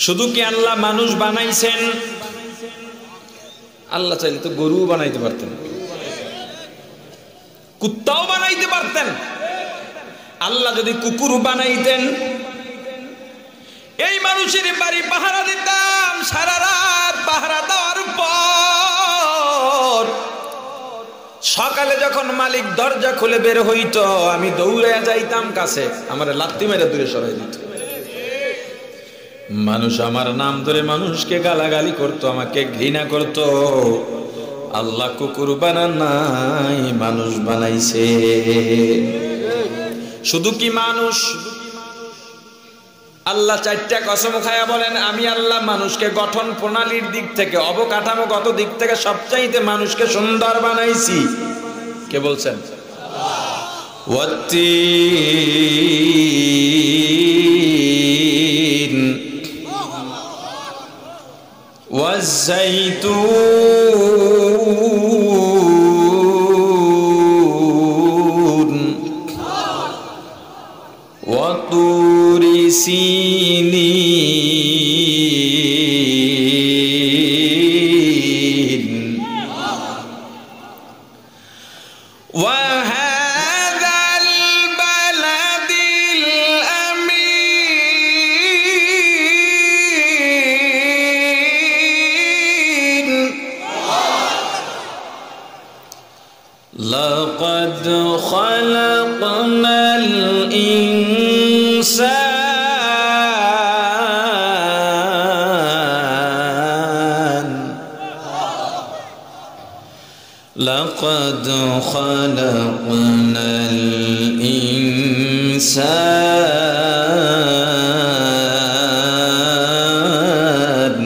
শুধু কি আল্লাহ মানুষ বানাইছেন? আল্লাহ চাইলে তো গরু বানাইতে পারতেন, কুত্তাও বানাইতে পারতেন। আল্লাহ যদি কুকুর বানাইতেন, এই মানুষের বাড়ি পাহারা দিতাম, সারা রাত পাহারা দেওয়ার পর সকালে যখন মালিক দরজা খুলে বের হইতো, আমি দৌড়ে যাইতাম কাছে, আমার লাত্তি মেরে দূরে সরাই দিত। মানুষ আমার নাম ধরে মানুষকে গালাগালি করত, আমাকে ঘৃণা করত। আল্লাহ কুকুর বানান নাই, মানুষ বানাইছে। শুধু কি মানুষ, আল্লাহ চারটা কসম খায়া বলেন, আমি আল্লাহ মানুষকে গঠন প্রণালীর দিক থেকে, অবকাঠামোগত দিক থেকে সবচাইতে মানুষকে সুন্দর বানাইছি। কে বলছেন? ওয়াত্তিন ওয়াজ্জাইতুন ওয়াতুরি সিনিন ওয়াহাযাল বালাদিল আমিন লাকাদ খালাকনাল لقد خلقنا الإنسان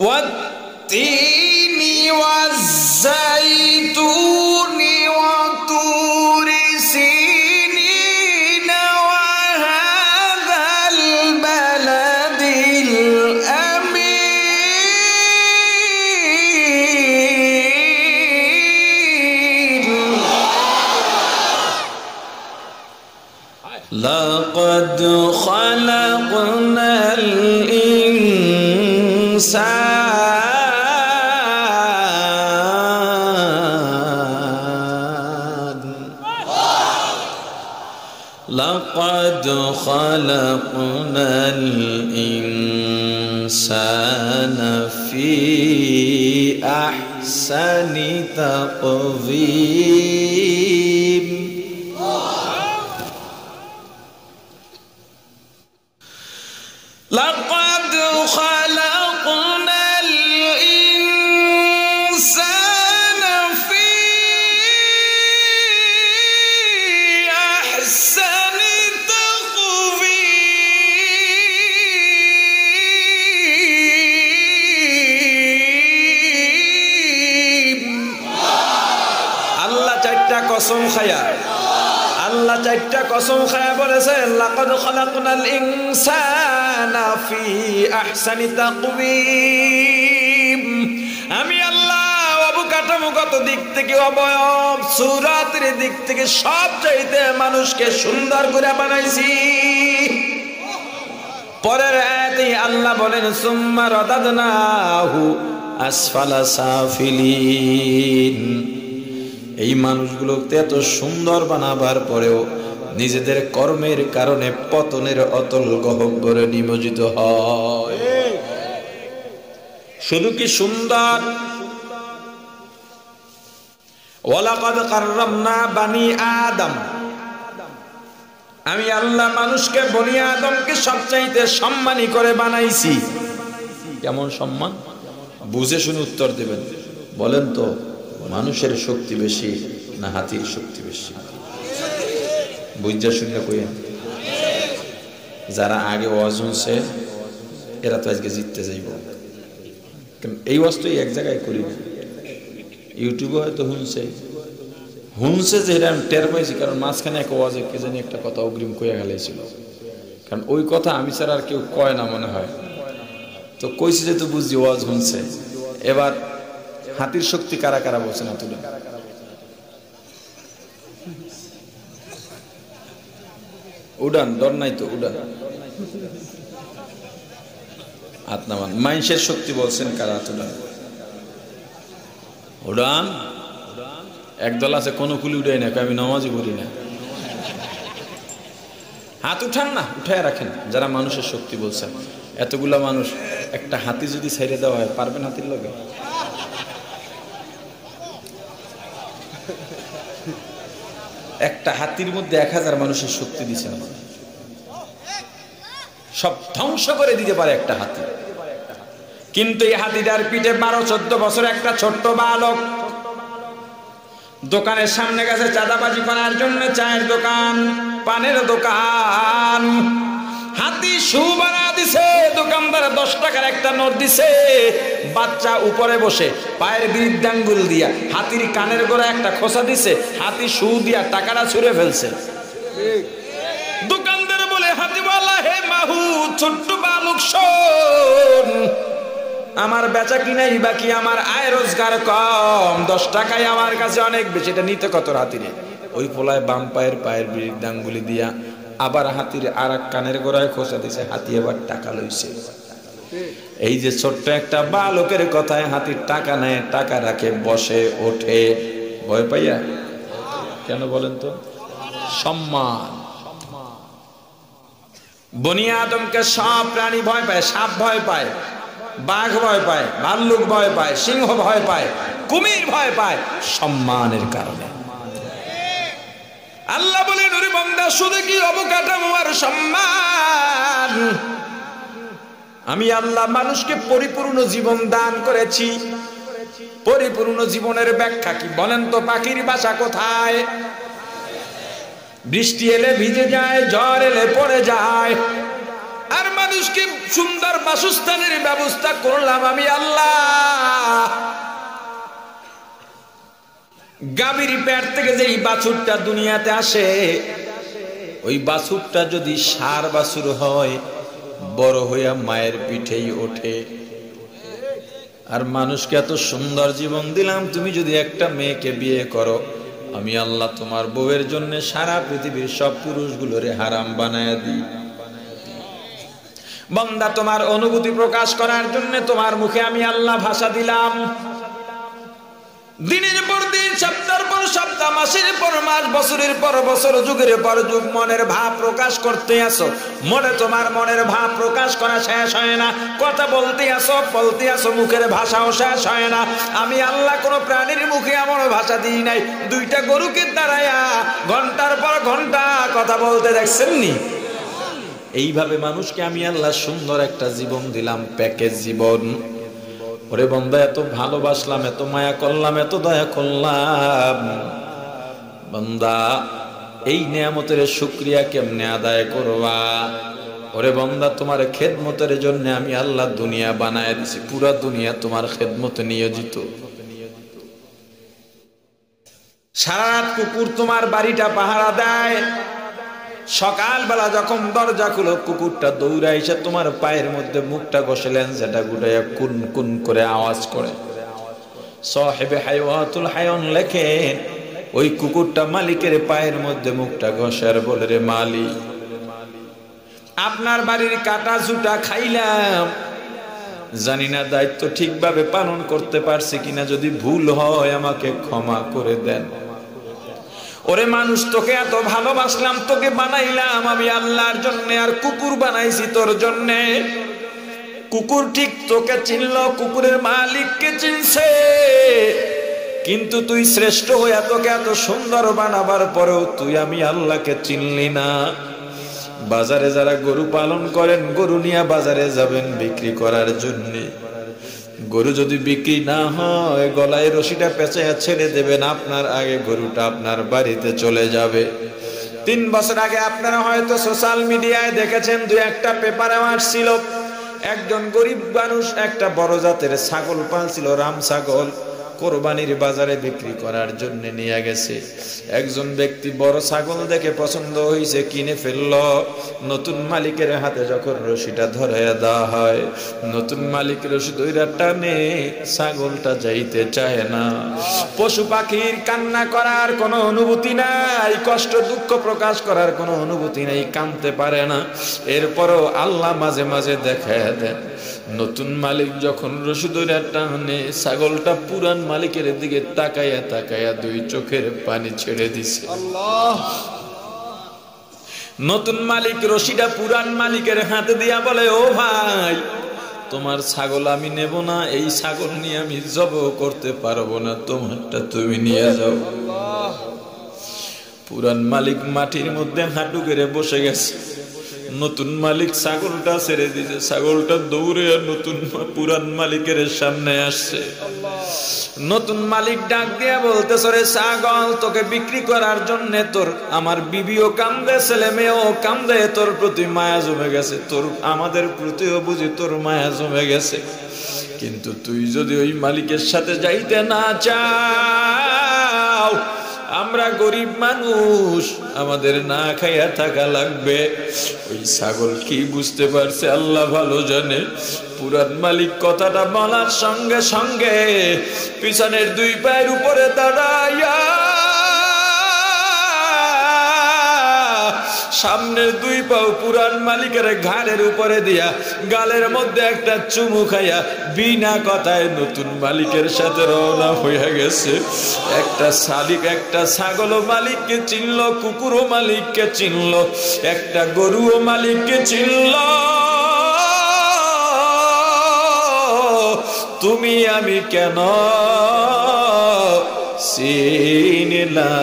والتين والزيتون وطور سينين وهذا البلد لقد خلقنا الإنسان لقد خلقنا الإنسان في أحسن تقويم لقد خلقنا الإنسان في أحسن تقويم আল্লাহ চারটা কসম খায়া, আল্লাহ চারটা কসম খায়া বলেছেন, লাকাদ খালাকনাল ইনসানা ফি আহসানি তাকওয়িম। আমি আল্লাহ অবকাঠামোগত দিক থেকে, অবয়ব সূরাতের দিক থেকে সবচাইতে মানুষকে সুন্দর করে বানাইছি। পরের আয়াতে আল্লাহ বলেন, সুম্মা রাদাদনাহু আসফালা সাফিলিন। এই মানুষগুলোকে এত সুন্দর বানাবার পরেও নিজেদের কর্মের কারণে পতনের অতল গহ্বরে নিমজ্জিত হয়। শুধু কি সুন্দর, ওয়ালাকাদ কাররামনা বানি আদম, আমি আল্লাহ মানুষকে, বনি আদমকে সবচাইতে সম্মানী করে বানাইছি। কেমন সম্মান? বুঝে শুনে উত্তর দেবেন। বলেন তো, মানুষের শক্তি বেশি না হাতির শক্তি বেশি? বুঝা শুনে কইেন। যারা আগে ওয়াজ শুনছে এরা তো আজকে জিততে যাইব। এই ওয়াজ তো এক জায়গায় করি না, ইউটিউবে হয়তো শুনছে যে এটা আমি টের পাইছি, কারণ মাঝখানে এক ওয়াজে কে জানি একটা কথা অগ্রিম কইয়া গেলাইছিল, কারণ ওই কথা আমি ছাড়া আর কেউ কয় না মনে হয়। তো কইছি যে তো বুঝছি ওয়াজ শুনছে। এবার হাতির শক্তি কারা কারা বলছে না তুলে? উড়ান, ডর নাই তো, উড়ান। হাত নামান। মাইন্সের শক্তি বলছেন কারা? হাত উড়ান, উড়ান। একদল আছে কোনো কুলি উড়াই না, আমি নামাজই পড়ি না। হাত উঠান না, উঠায় রাখেন যারা মানুষের শক্তি বলছেন। এতগুলা মানুষ, একটা হাতি যদি ছেড়ে দেওয়া হয়, পারবেন হাতির লগে? একটা হাতির মধ্যে 1000 মানুষের শক্তি দিচ্ছেন, সব ধ্বংস করে দিতে পারে একটা হাতি। কিন্তু এই হাতিটার পিঠে 12-14 বছর একটা ছোট্ট বালক দোকানের সামনে গেছে চাঁদাবাজি করার জন্য, চায়ের দোকান, পানের দোকান। হাতি শু বানা দিছে, দোকানদার 10 টাকার একটা নোট দিছে। বাচ্চা উপরে বসে পায়ের বৃদ্ধাঙ্গুল দিয়া হাতির কানের গোড়ায় একটা খোসা দিছে, হাতি শু দিয়া টাকাটা ছুঁড়ে ফেলছে। দোকানদার বলে হাতিওয়ালা, হে মাহু, ছোট্ট বালক শোন, আমার বেচা কিনাই বাকি, আমার আয় রোজগার কম, 10 টাকায় আমার কাছে অনেক বেশি, এটা নিতে কত? হাতিরে ওই পোলায় বাম পায়ের বৃদ্ধাঙ্গুলি দিয়া আবার হাতির আর এক কানের গোড়ায় খোসা দিছে, হাতি এবার টাকা লইছে। এই যে ছোট্ট একটা বালকের কথায় হাতির টাকা নেয়, টাকা রাখে, বসে ওঠে, ভয় পাইয়া। কেন বলেন তো? সম্মান। বনি আদমকে সব প্রাণী ভয় পায়, সাপ ভয় পায়, বাঘ ভয় পায়, ভাল্লুক ভয় পায়, সিংহ ভয় পায়, কুমির ভয় পায়, সম্মানের কারণে। আল্লাহ বলেন, ওরে বান্দা, শুধু কি অবকাঠামো আর সম্মান? আমি আল্লাহ মানুষকে পরিপূর্ণ জীবন দান করেছি। পরিপূর্ণ জীবনের ব্যাখ্যা কি বলেন তো? পাখির বাসা কোথায়? বৃষ্টি এলে ভিজে যায়, ঝড় এলে পড়ে যায়। আর মানুষকে সুন্দর বাসস্থানের ব্যবস্থা করলাম আমি আল্লাহ। গাভীর পেট থেকে যেই বাছুরটা দুনিয়াতে আসে, ওই বাছুরটা যদি ষাঁড় বাছুর হয়, বড় হইয়া মায়ের পিঠেই ওঠে। আর মানুষকে এত সুন্দর জীবন দিলাম, তুমি যদি একটা মেয়েকে বিয়ে করো, আমি আল্লাহ তোমার বউয়ের জন্য সারা পৃথিবীর সব পুরুষগুলোরে হারাম বানায় দিই। বান্দা, তোমার অনুভূতি প্রকাশ করার জন্য তোমার মুখে আমি আল্লাহ ভাষা দিলাম। দিনের পর দিন, সপ্তাহের পর সপ্তাহ, মাসের পর মাস, বছরের পর বছর, যুগের পর যুগ মনের ভাব প্রকাশ করতে আসো। মনে তোমার মনের ভাব প্রকাশ করা শেষ হয় না, কথা বলতে আসো, মুখের ভাষাও শেষ হয় না। আমি আল্লাহ কোন প্রাণীর মুখে এমন ভাষা দিই নাই, 2টা গরুকে দাঁড়ায়া ঘন্টার পর ঘন্টা কথা বলতে দেখছেন নি? এইভাবে মানুষকে আমি আল্লাহ সুন্দর একটা জীবন দিলাম, প্যাকেজ জীবন। ওরে বান্দা, এত ভালোবাসলাম, এত মায়া করলাম, এত দয়া করলাম, বান্দা এই নিয়ামতের শুকরিয়া কেমনে আদায় করবা? ওরে বান্দা, তোমার খেদমতের জন্য আমি আল্লাহ দুনিয়া বানায় দিছি, পুরা দুনিয়া তোমার খেদমতে নিয়োজিত। সারা রাত কুকুর তোমার বাড়িটা পাহারা দেয়। সকালবেলা যখন দরজা খুলো, কুকুরটা দৌড়ে এসে তোমার পায়ের মধ্যে মুখটা ঘষলেন, সেটা গুটাইয়া কুন কুন করে আওয়াজ করে। সাহেবে হায়াতুল হায়ান লেখেন, ওই কুকুরটা মালিকের পায়ের মধ্যে মুখটা ঘষে আর বলে, রে মালিক, আপনার বাড়ির কাটা জুটা খাইলাম, জানি না দায়িত্ব ঠিকভাবে পালন করতে পারছি কিনা, যদি ভুল হয় আমাকে ক্ষমা করে দেন। ওরে মানুষ, তোকে এত ভালোবাসলাম, তোকে বানাইলাম আমি আল্লাহর জন্য, আর কুকুর বানাইছি তোর জন্য। কুকুর ঠিক তোকে চিনল, কুকুরের মালিককে চিনছে, কিন্তু তুই শ্রেষ্ঠ হইয়া তোকে এত সুন্দর বানাবার পরেও তুই আমি আল্লাহকে চিনলি না। বাজারে যারা গরু পালন করেন, গরু নিয়ে বাজারে যাবেন বিক্রি করার জন্য, গরু যদি বিক্রি না হয়, গলায় রশিটা পেঁচাইয়া ছেড়ে দেবেন, আপনার আগে গরুটা আপনার বাড়িতে চলে যাবে। 3 বছর আগে আপনারা হয়তো সোশ্যাল মিডিয়ায় দেখেছেন, 2-1টা পেপারে আসছিল, একজন গরিব মানুষ একটা বড় জাতের ছাগল পালছিল, রাম ছাগল। কোরবানির বাজারে বিক্রি করার জন্য নিয়ে গেছে। একজন ব্যক্তি বড় ছাগল দেখে পছন্দ হয়েছে, কিনে ফেলল। নতুন মালিকের হাতে যখন রশিটা ধরে দেওয়া হয়, নতুন মালিক রশি ধইরা টানে, ছাগলটা যাইতে চায় না। পশু পাখির কান্না করার কোনো অনুভূতি নাই, কষ্ট দুঃখ প্রকাশ করার কোনো অনুভূতি নাই, কাঁদতে পারে না। এরপরও আল্লাহ মাঝে মাঝে দেখায় দেন, নতুন মালিক যখন রশি ধরে টানে, ছাগলটা পুরান মালিকের দিকে তাকায়া তাকায়া দুই চোখের পানি ছেড়ে দিছে। আল্লাহ। নতুন মালিক রশিটা পুরান মালিকের হাতে দিয়া বলে, ও ভাই, তোমার ছাগল আমি নেব না, এই ছাগল নিয়ে আমি জবাই করতে পারবো না, তোমারটা তুমি নিয়ে যাও। পুরান মালিক মাটির মধ্যে হাঁটু গেড়ে বসে গেছে। নতুন মালিক ছাগলটা ছেড়ে দিয়েছে, ছাগলটা দৌড়ে নতুন পুরান মালিকের সামনে আসছে। নতুন মালিক ডাক দিয়া বলতেছে, রে ছাগল, তোকে বিক্রি করার জন্য তোর আমার বিবিও কান্দে, ছেলে মেয়েও কান্দে, তোর প্রতি মায়া জমে গেছে, তোর আমাদের প্রতিও বুঝি তোর মায়া জমে গেছে, কিন্তু তুই যদি ওই মালিকের সাথে যাইতে না চাও, আমরা গরিব মানুষ, আমাদের না খাইয়া থাকা লাগবে। ওই ছাগল কি বুঝতে পারছে আল্লাহ ভালো জানে। পুরান মালিক কথাটা বলার সঙ্গে সঙ্গে পিছনের দুই পায়ের উপরে দাঁড়াইয়া সামনের দুই পাও পুরান মালিকের ঘাড়ের উপরে দিয়া গালের মধ্যে একটা চুমু খাইয়া বিনা কথায় নতুন মালিকের সাথে রওনা হইয়া গেছে। একটা ছাগল মালিককে চিনল, কুকুরও মালিককে চিনল, একটা গরুও মালিককে চিনল। তুমি আমি কেন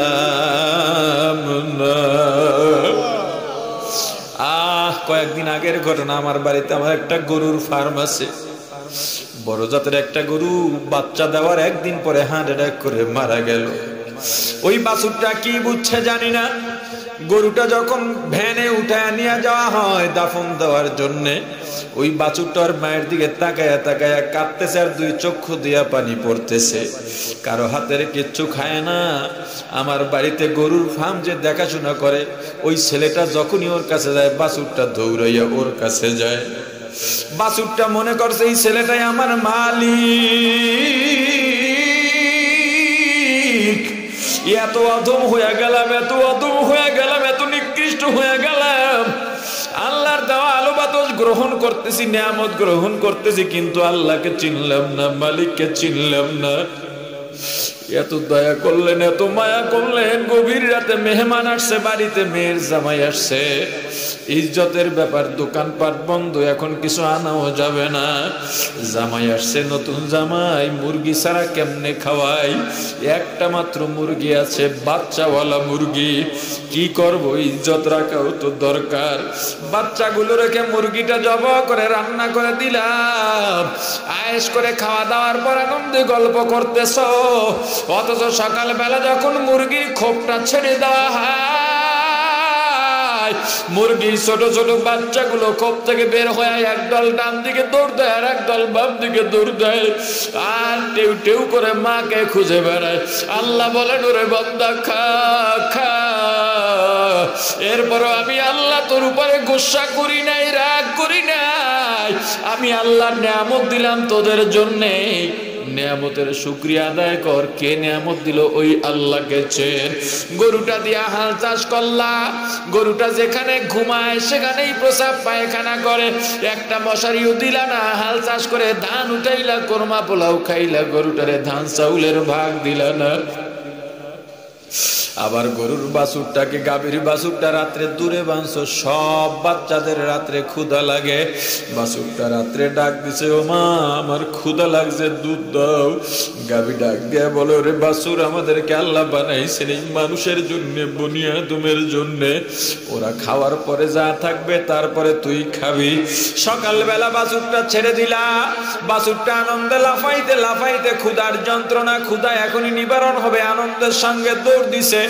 চিনলাম না। কয়েকদিন আগের ঘটনা, আমার বাড়িতে আমার একটা গরুর ফার্ম আছে, বড় জাতের একটা গরু, বাচ্চা দেওয়ার একদিন পরে হার্ট অ্যাটাক করে মারা গেল। ওই বাছুরটা কি বুঝছে জানি না, গরুটা যখন ভ্যানে উঠায় নিয়ে যাওয়া হয় দাফন দেওয়ার জন্যে, ওই বাছুরটার মায়ের দিকে তাকায়া তাকায়া কাঁদতেছে আর দুই চক্ষু দিয়া পানি পড়তেছে। কারো হাতের কিচ্ছু খায় না। আমার বাড়িতে গরুর ফার্ম যে দেখাশোনা করে, ওই ছেলেটা যখনই ওর কাছে যায়, বাছুরটা দৌড়াইয়া ওর কাছে যায়। বাছুরটা মনে করছে এই ছেলেটাই আমার মালিক। এত অধম হয়ে গেলাম, এত অধম হয়ে গেলাম, এত নিকৃষ্ট হয়ে গেলাম। আল্লাহর দেওয়া আলো বাতাস গ্রহণ করতেছি, নিয়ামত গ্রহণ করতেছি, কিন্তু আল্লাহকে চিনলাম না, মালিককে চিনলাম না। এত দয়া করলেন, এত মায়া করলেন। গভীর রাতে মেহমান আসছে বাড়িতে, মেয়ের জামাই আসছে, ইজ্জতের ব্যাপার, দোকানপাট বন্ধ, এখন কিছু আনাও যাবে না। জামাই আসছে, নতুন জামাই, মুরগি ছাড়া কেমনে খাওয়াই? একটা মাত্র মুরগি আছে, বাচ্চাওয়ালা মুরগি। কি করব, ইজ্জত রাখাও তো দরকার। বাচ্চাগুলো রেখে মুরগিটা জবাই করে রান্না করে দিলাম। আয়েশ করে খাওয়া দাওয়ার পর আনন্দে গল্প করতেছ, অথচ সকালবেলা যখন মুরগির খোপটা ছেড়ে দেওয়া হয়, মুরগির ছোট ছোট বাচ্চাগুলো খোপ থেকে বের হয়ে একদল ডান দিকে দৌড় দেয় আর একদল বাম দিকে দৌড় দেয়, আর টেউ টেউ করে মাকে খুঁজে বেড়ায়। আল্লাহ বলেন, ওরে বান্দা খা খা। এরপরও আমি আল্লাহ তোর উপরে গোসা করি নাই, রাগ করি নাই। আমি আল্লাহর নিয়ামত দিলাম তোদের জন্যে, নিয়ামতের শুকরিয়া আদায় কর। কে নিয়ামত দিল? ওই আল্লাহকে চেন। গরুটা দিয়া হাল চাষ করলা, গরুটা যেখানে ঘুমায় সেখানেই প্রসাব পায়খানা করে, একটা মশারিও দিলা না। হাল চাষ করে ধান উঠাইলা, কোরমা পোলাও খাইলা, গরুটারে ধান চাউলের ভাগ দিলা না। আবার গরুর বাছুরটাকে, গাভীর বাছুরটা রাত্রে দূরে বাঁধছো। সব বাচ্চাদের রাত্রে ক্ষুধা লাগে, বাছুরটা রাত্রে ডাক দিছে, ও মা আমার ক্ষুধা লাগছে, দুধ দাও। গাভী ডাক দিয়া বলে, ওরে বাছুর, আমাদেরকে আল্লাহ বানাইছেন এই মানুষের জন্য, বুনিয়াদমের জন্য। ওরা খাওয়ার পরে যা থাকবে তারপরে তুই খাবি। সকালবেলা বাছুরটা ছেড়ে দিলা, বাছুরটা আনন্দে লাফাইতে লাফাইতে, ক্ষুধার যন্ত্রণা, ক্ষুধা এখনই নিবারণ হবে, আনন্দের সঙ্গে দৌড় দিছে।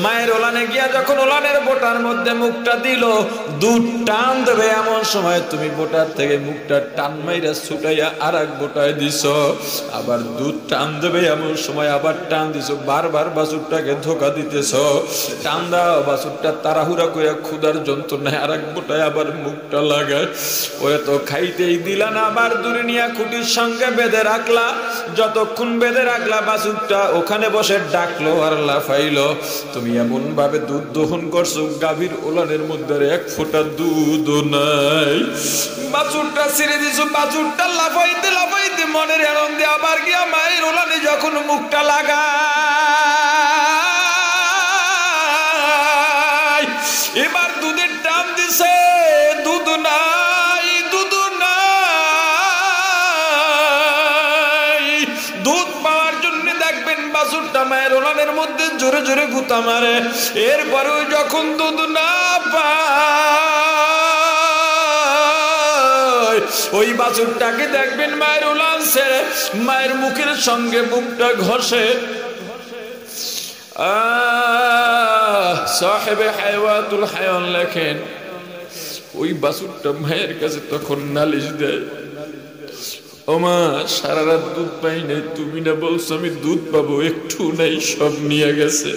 মায়ের ওলানে গিয়া যখন ওলানের বোটার মধ্যে মুখটা দিল, দুধ টান দেবে এমন সময় তুমি বোটার থেকে মুখটা টান মাইরা ছুটাইয়া আর এক বোটায় দিছ। আবার দুধ টান দেবে এমন সময় আবার টান দিছ। বারবার বাছুরটাকে ধোকা দিতেছ। টান দাও, বাছুরটা তাড়াহুড়া করে ক্ষুধার যন্ত্রণায় আর এক বোটায় আবার মুখটা লাগায়। ওরে তো খাইতেই দিলা না, আবার দূরে নিয়ে খুঁটির সঙ্গে বেঁধে রাখলা। যতক্ষণ বেঁধে রাখলা বাছুরটা ওখানে বসে ডাকলো আর লাফাইলো। তুমি এমন ভাবে দুধ দহন করছো, গাভীর ওলানের মধ্যে এক ফোঁটা দুধ নাই। বাছুরটা ছেড়ে দিছো, বাছুরটা লাফাইতে লাফাইতে মনের আনন্দে আবার গিয়া মায়ের ওলানে যখন মুখটা লাগা, এবার দুধের টান দিছে, দুধ নাই, দুধ নাই। দুধ পাওয়ার জন্য দেখবেন বাছুরটা মায়ের ওলানের মধ্যে জোরে জোরে গুতা মারে। এরপরেও যখন দুধ না পায়, ওই বাছুরটাকে দেখবেন মায়ের ওলান ছেড়ে মায়ের মুখের সঙ্গে মুখটা ঘষে। সাহেবে হায়াতুল হায়ান লেখেন, ওই বাছুরটা মায়ের কাছে তখন নালিশ দেয়, ওমা সারা রাত দুধ পাই নাই, তুমি না বলছো আমি দুধ পাবো, একটু নাই, সব নিয়ে গেছে।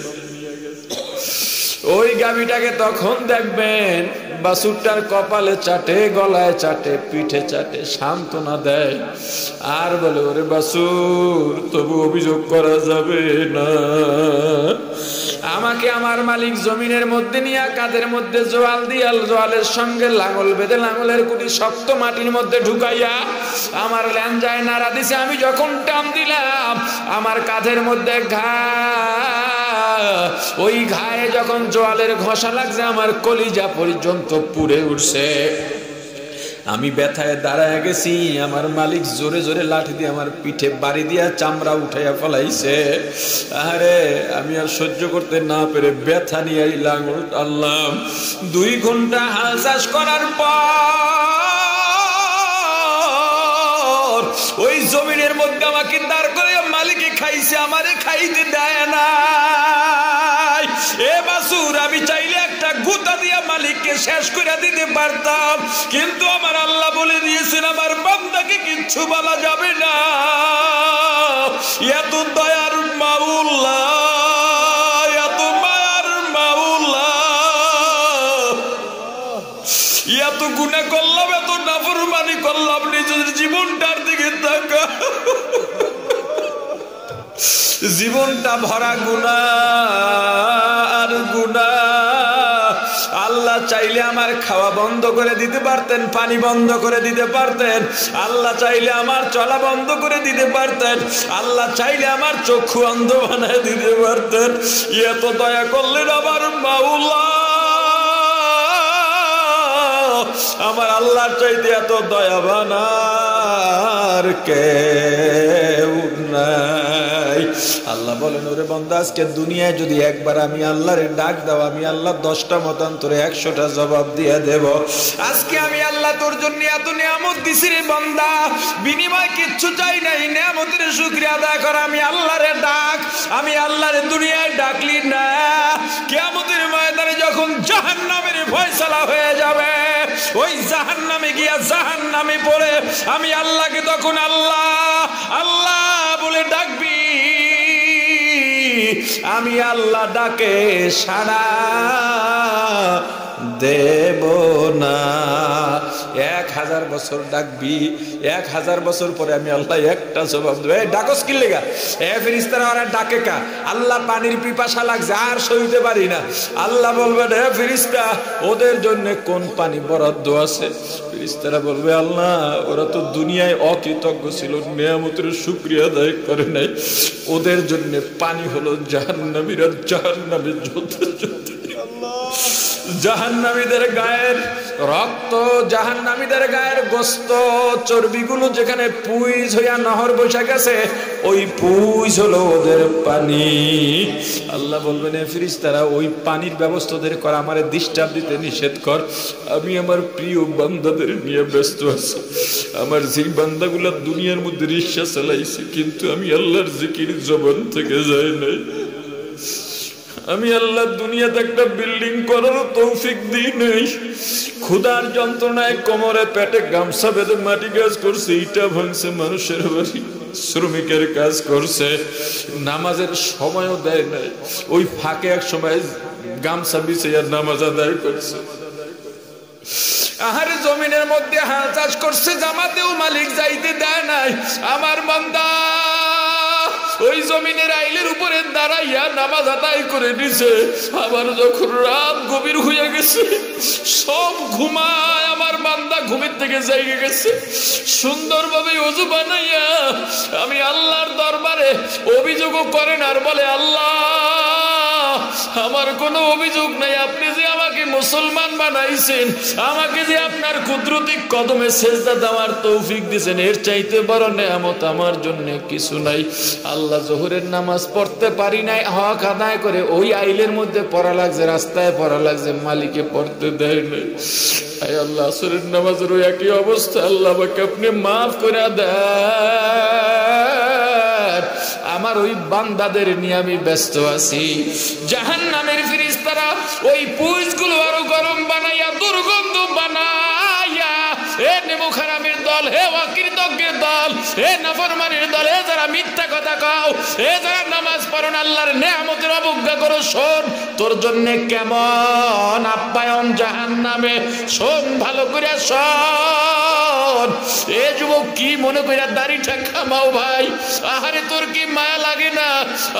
ওই গাভীটাকে তখন দেখবেন বাছুরটার কপালে চাটে, গলায় চাটে, পিঠে চাটে, সান্ত্বনা দেয় আর বলে, ওরে বাছুর তবু অভিযোগ করা যাবে না। আমাকে আমার মালিক জমিনের মধ্যে নিয়ে কাদের মধ্যে জোয়াল দিয়াল, জোয়ালের সঙ্গে লাঙল বেঁধে লাঙলের কুটি শক্ত মাটির মধ্যে ঢুকাইয়া আমার ল্যাঞ্জায় নাড়া দিছে। আমি যখন টান দিলাম আমার কাঁধের মধ্যে ঘা, ওই ঘায়ে যখন জোয়ালের ঘষা লাগছে আমার কলিজা পর্যন্ত পুড়ে উঠছে। আমি ব্যথায় দাঁড়ায় গেছি, আমার মালিক জোরে জোরে লাঠি দিয়ে আমার পিঠে বাড়ি দিয়া চামড়া উঠাইয়া ফেলাইছে। আরে আমি আর সহ্য করতে না পেরে ব্যথা নিয়ে লাঙল টানলাম। 2 ঘন্টা হাল চাষ করার পর ওই জমিনের মধ্যে আমাকে দাঁড় করে মালিকে খাইছে, আমারে খাইতে দেয় না। এ বাছুর, আমি চাইলে একটা গুতা দিয়া মালিককে শেষ করে দিতে পারতাম, কিন্তু আমার আল্লাহ বলে দিয়েছেন আমার বান্দাকে কিচ্ছু বলা যাবে না। এত দয়ার মাওলা, এত মায়ার মাওলা, এত গুনাহ করলাম, এত নাফরমানি করলাম, নিজের জীবনটার দিকে তাকা, জীবনটা ভরা গুনাহ আর গুনাহ। আল্লাহ চাইলে আমার খাওয়া বন্ধ করে দিতে পারতেন, পানি বন্ধ করে দিতে পারতেন। আল্লাহ চাইলে আমার চলা বন্ধ করে দিতে পারতেন। আল্লাহ চাইলে আমার চক্ষু অন্ধ বানায় দিতে পারতেন। এত দয়া করলেন আমার মাওলা। আমার আল্লাহর চাইতে এত দয়াবান আর কেউ নাই। আল্লাহ বলেন, ওরে বান্দা, আজকে দুনিয়ায় যদি একবার আমি আল্লাহরে ডাক দাও, আমি আল্লাহ 10টা মতান্তরে 100টা জবাব দিয়ে দেব। আজকে আমি আল্লাহ তোর জন্য এত নিয়ামত দিছি রে বান্দা, বিনিময় কিচ্ছু চাই নাই, নিয়ামতের শুকরিয়া আদায় কর। আমি আল্লাহরে ডাক, আমি আল্লাহরে দুনিয়ায় ডাকলি না, কিয়ামতের ময়দানে যখন জাহান্নামের ফয়সালা হয়ে যাবে, ওই জাহান্নামে গিয়া জাহান্নামে পড়ে আমি আল্লাহকে তখন আল্লাহ আল্লাহ বলে ডাকবি। আমি আল্লাহ ডাকে সাড়া দেব না। 1000 বছর ডাকবি, 1000 বছর পরে আমি আল্লাহ একটা জবাব দেব। ডাকস কি লেগা? ফেরেশতারা ওরা ডাকে কা, আল্লাহ পানির পিপাসা লাগছে আর সইতে পারি না। আল্লাহ বলবেন, হে ফেরেশতা, ওদের জন্য কোন পানি বরাদ্দ আছে? ফেরেশতারা বলবে, আল্লাহ ওরা তো দুনিয়ায় অকৃতজ্ঞ ছিল, নিয়ামতের শুকরিয়া আদায় করে নাই, ওদের জন্য পানি হলো জাহান্নামীরা জাহান্নামে জ্বলতে জ্বলতে। জাহান্নামীদের গায়ের রক্ত, জাহান্নামীদের গায়ের গোস্ত, চর্বিগুলো যেখানে পুইজ হইয়া নহর বসে গেছে, ওই পুইজ হলো ওদের পানি। আল্লাহ বলবেন, এ ফেরেশতারা, ওই পানির ব্যবস্থা ওদের কর, আমারে ডিস্টার্ব দিতে নিষেধ কর, আমি আমার প্রিয় বান্দাদের নিয়ে ব্যস্ত আছি। আমার যেই বান্দাগুলা দুনিয়ার মধ্যে রিকশা চালাইছে, কিন্তু আমি আল্লাহর জিকির জবান থেকে যাই নাই। আমি আল্লাহ দুনিয়াতে একটা বিল্ডিং করার তৌফিক দিই নাই। ক্ষুধার যন্ত্রণায় কোমরে পেটে গামছা বেঁধে মাটি কাজ করছে, ইটা ভাঙছে, মানুষের বাড়ি শ্রমিকের কাজ করছে, নামাজের সময়ও দেয় নাই। ওই ফাঁকে এক সময় গামছা বিছিয়ে নামাজ আদায় করছে। আহারে জমিনের মধ্যে হাল চাষ করছে, জামাতেও মালিক যাইতে দেয় নাই। আমার বান্দা ওই জমিনের আইলের উপরে দাঁড়াইয়া নামাজ আদায় করে দিছে। আবার যখন রাত গভীর হয়ে গেছে, সব ঘুমায়, আমার বান্দা ঘুমের থেকে জায়গা গেছে। সুন্দরভাবে ওযু বানাইয়া আমি আল্লাহর দরবারে অভিযোগও করেন আর বলে, আল্লাহ আমার কোনো অভিযোগ নাই, আপনি যে আমাকে মুসলমান বানাইছেন, আমাকে যে আপনার কুদরতি কদমে সেজদা দেওয়ার তৌফিক দিয়েছেন, এর চাইতে বড় নেয়ামত আমার জন্য কিছু নাই। আল্লাহ জোহরের নামাজ পড়তে পারি নাই, হক আদায় করে ওই আইলের মধ্যে পড়া লাগছে, রাস্তায় পড়া লাগছে, মালিকে পড়তে দেয় নাই। আয় আল্লাহ আসরের নামাজের ওই একই অবস্থা, আল্লাহ আমাকে আপনি মাফ করে দেন। আমার ওই বান্দাদের নিয়ে আমি ব্যস্ত আছি। জাহান্নামের ফেরেশতারা ওই পুইজগুলো আরো গরম বানাইয়া, দুর্গন্ধ বানাইয়া, এ নেমুখারামের দল, হে অকৃতজ্ঞের দল, হে নাফরমানের দল, হে যারা মিথ্যা কথা কও, হে যারা নামাজ পড়ো না, আল্লাহর নেয়ামতের অবজ্ঞা করো, শোন তোর জন্য কেমন আপ্যায়ন জাহান্নামে। শোন ভালো করে শোন। এ যুবক কি মনে কইরা দাড়িটা কামাও ভাই? আহারে তোর কি মায়া লাগে না?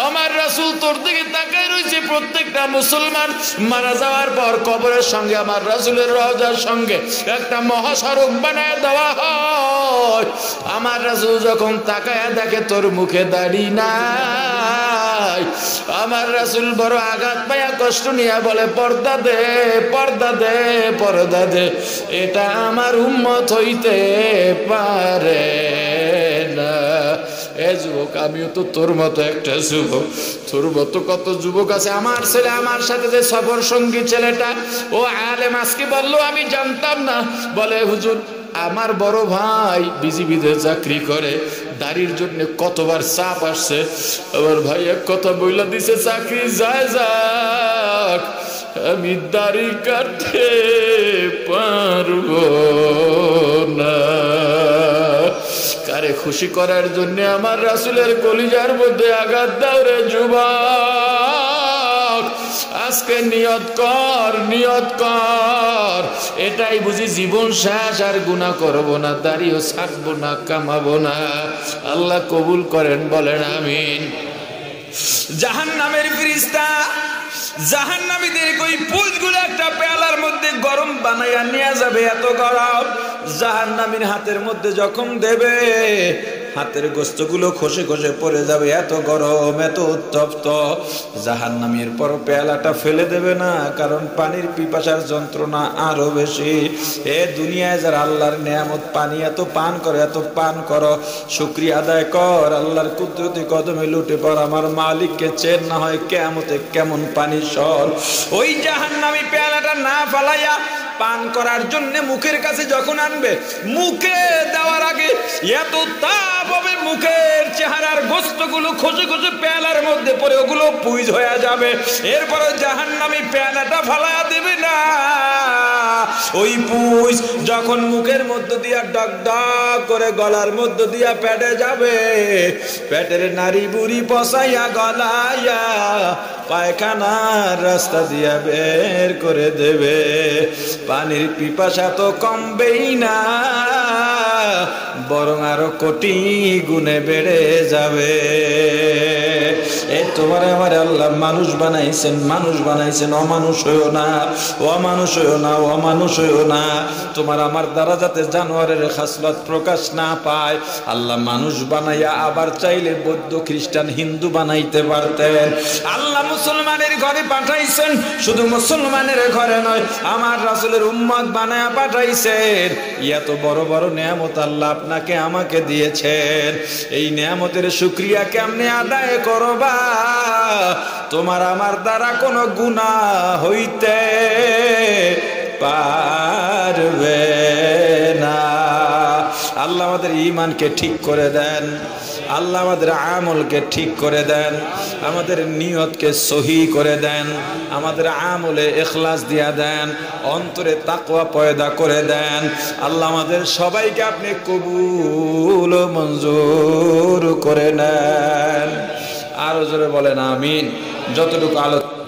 আমার রাসূল তোর দিকে তাকায় রয়েছে। প্রত্যেকটা মুসলমান মারা যাওয়ার পর কবরের সঙ্গে আমার রাসূলের রওজার সঙ্গে একটা মহাসড়ক বানায় দেওয়া হয়। আমার রাসূল যখন তাকায় দেখে তোর মুখে দাড়ি নাই, আমার রাসূল বড় আঘাত পায়া কষ্ট নিয়ে বলে, পর্দা দে, পর্দা দে, পর্দা দে, এটা আমার উম্মত হইতে পারে না। এ যুবক, আমিও তো তোর মতো একটা যুবক, তোর মতো কত যুবক আছে। আমার ছেলে আমার সাথে যে সফর সঙ্গী ছেলেটা, ও আলেম, আজকে বললো আমি জানতাম না, বলে হুজুর আমার বড় ভাই বিজিবিতে চাকরি করে, দাড়ির জন্য কতবার চাপ আসছে, আমার ভাই এক কথা বইলা দিছে, চাকরি যায় যাক, আমি দাড়ি কাটতে পারবো না। কারে খুশি করার জন্য আমার রাসূলের কলিজার মধ্যে আঘাত দাও রে যুবক। আজকে নিয়ত কর, নিয়ত কর, এটাই বুঝি জীবন শেষ, আর গুনাহ করব না, দাড়িও ছাড়বো না, কামাবো না। আল্লাহ কবুল করেন, বলেন আমিন। জাহান্নামের ফেরেশতা জাহান্নামীদের ওই পুঁজগুলো একটা পেয়ালার মধ্যে গরম বানাইয়া নিয়ে যাবে, এত গরম। জাহান্নামীর হাতের মধ্যে যখন দেবে, হাতের গোস্তগুলো খসে খসে পড়ে যাবে, এত গরম, এত উত্তপ্ত। জাহান্নামীর পর পেয়ালাটা ফেলে দেবে না, কারণ পানির পিপাসার যন্ত্রণা আরো বেশি। এ দুনিয়ায় যারা আল্লাহর নেয়ামত পানি এত পান করে, এত পান করো, শুকরিয়া আদায় কর, আল্লাহর কুদরতি কদমে লুটে পড়, আমার মালিককে চেন, না হয় কিয়ামতে কেমন পানি সর। ওই জাহান্নামী পেয়ালাটা না ফালাইয়া পান করার জন্য মুখের কাছে যখন আনবে, মুখে দেওয়ার আগে এত তাপ হবে, মুখের চেহারার গোস্তগুলো খসে খসে পেয়ালার মধ্যে পড়ে ওগুলো পুইজ হয়ে যাবে। এরপরে জাহান্নামী পেয়ালাটা ফালাইয়া দেবে না, ওই পুইজ যখন মুখের মধ্য দিয়া ডক ডক করে গলার মধ্য দিয়া পেটে যাবে, পেটের নারী বুড়ি পচাইয়া গলাইয়া পায়খানার রাস্তা দিয়া বের করে দেবে। পানির পিপাসা তো কমবেই না, বরং আরো কোটি গুণে বেড়ে যাবে। এই তোমার আমার আল্লাহ মানুষ বানাইছেন, মানুষ বানাইছেন, অমানুষ হইও না, অমানুষ হইও না, অমানুষ হইও না। তোমার আমার দ্বারা যাতে জানোয়ারের খাসলত প্রকাশ না পায়, আল্লাহ মানুষ বানাইয়া আবার চাইলে বৌদ্ধ খ্রিস্টান হিন্দু বানাইতে পারতেন। আল্লাহ মুসলমানের ঘরে পাঠাইছেন, শুধু মুসলমানের ঘরে নয়, আমার রাসূলের উম্মত বানায়া পাঠাইছেন। এত বড় বড় নেয়ামত আল্লাহ আপনাকে আমাকে দিয়েছেন, এই নেয়ামতের শুকরিয়া কেমনে আদায় করবা? তোমার আমার দ্বারা কোনো গুনাহ হইতে পারবে না। আল্লাহ আমাদের ঈমানকে ঠিক করে দেন, আল্লাহ আমাদের আমলকে ঠিক করে দেন, আমাদের নিয়তকে সহি করে দেন, আমাদের আমলে ইখলাস দিয়া দেন, অন্তরে তাকওয়া পয়দা করে দেন। আল্লাহ আমাদের সবাইকে আপনি কবুল ও মঞ্জুর করে নেন। আরো জোরে বলেন আমিন। যতটুকু আলোচনা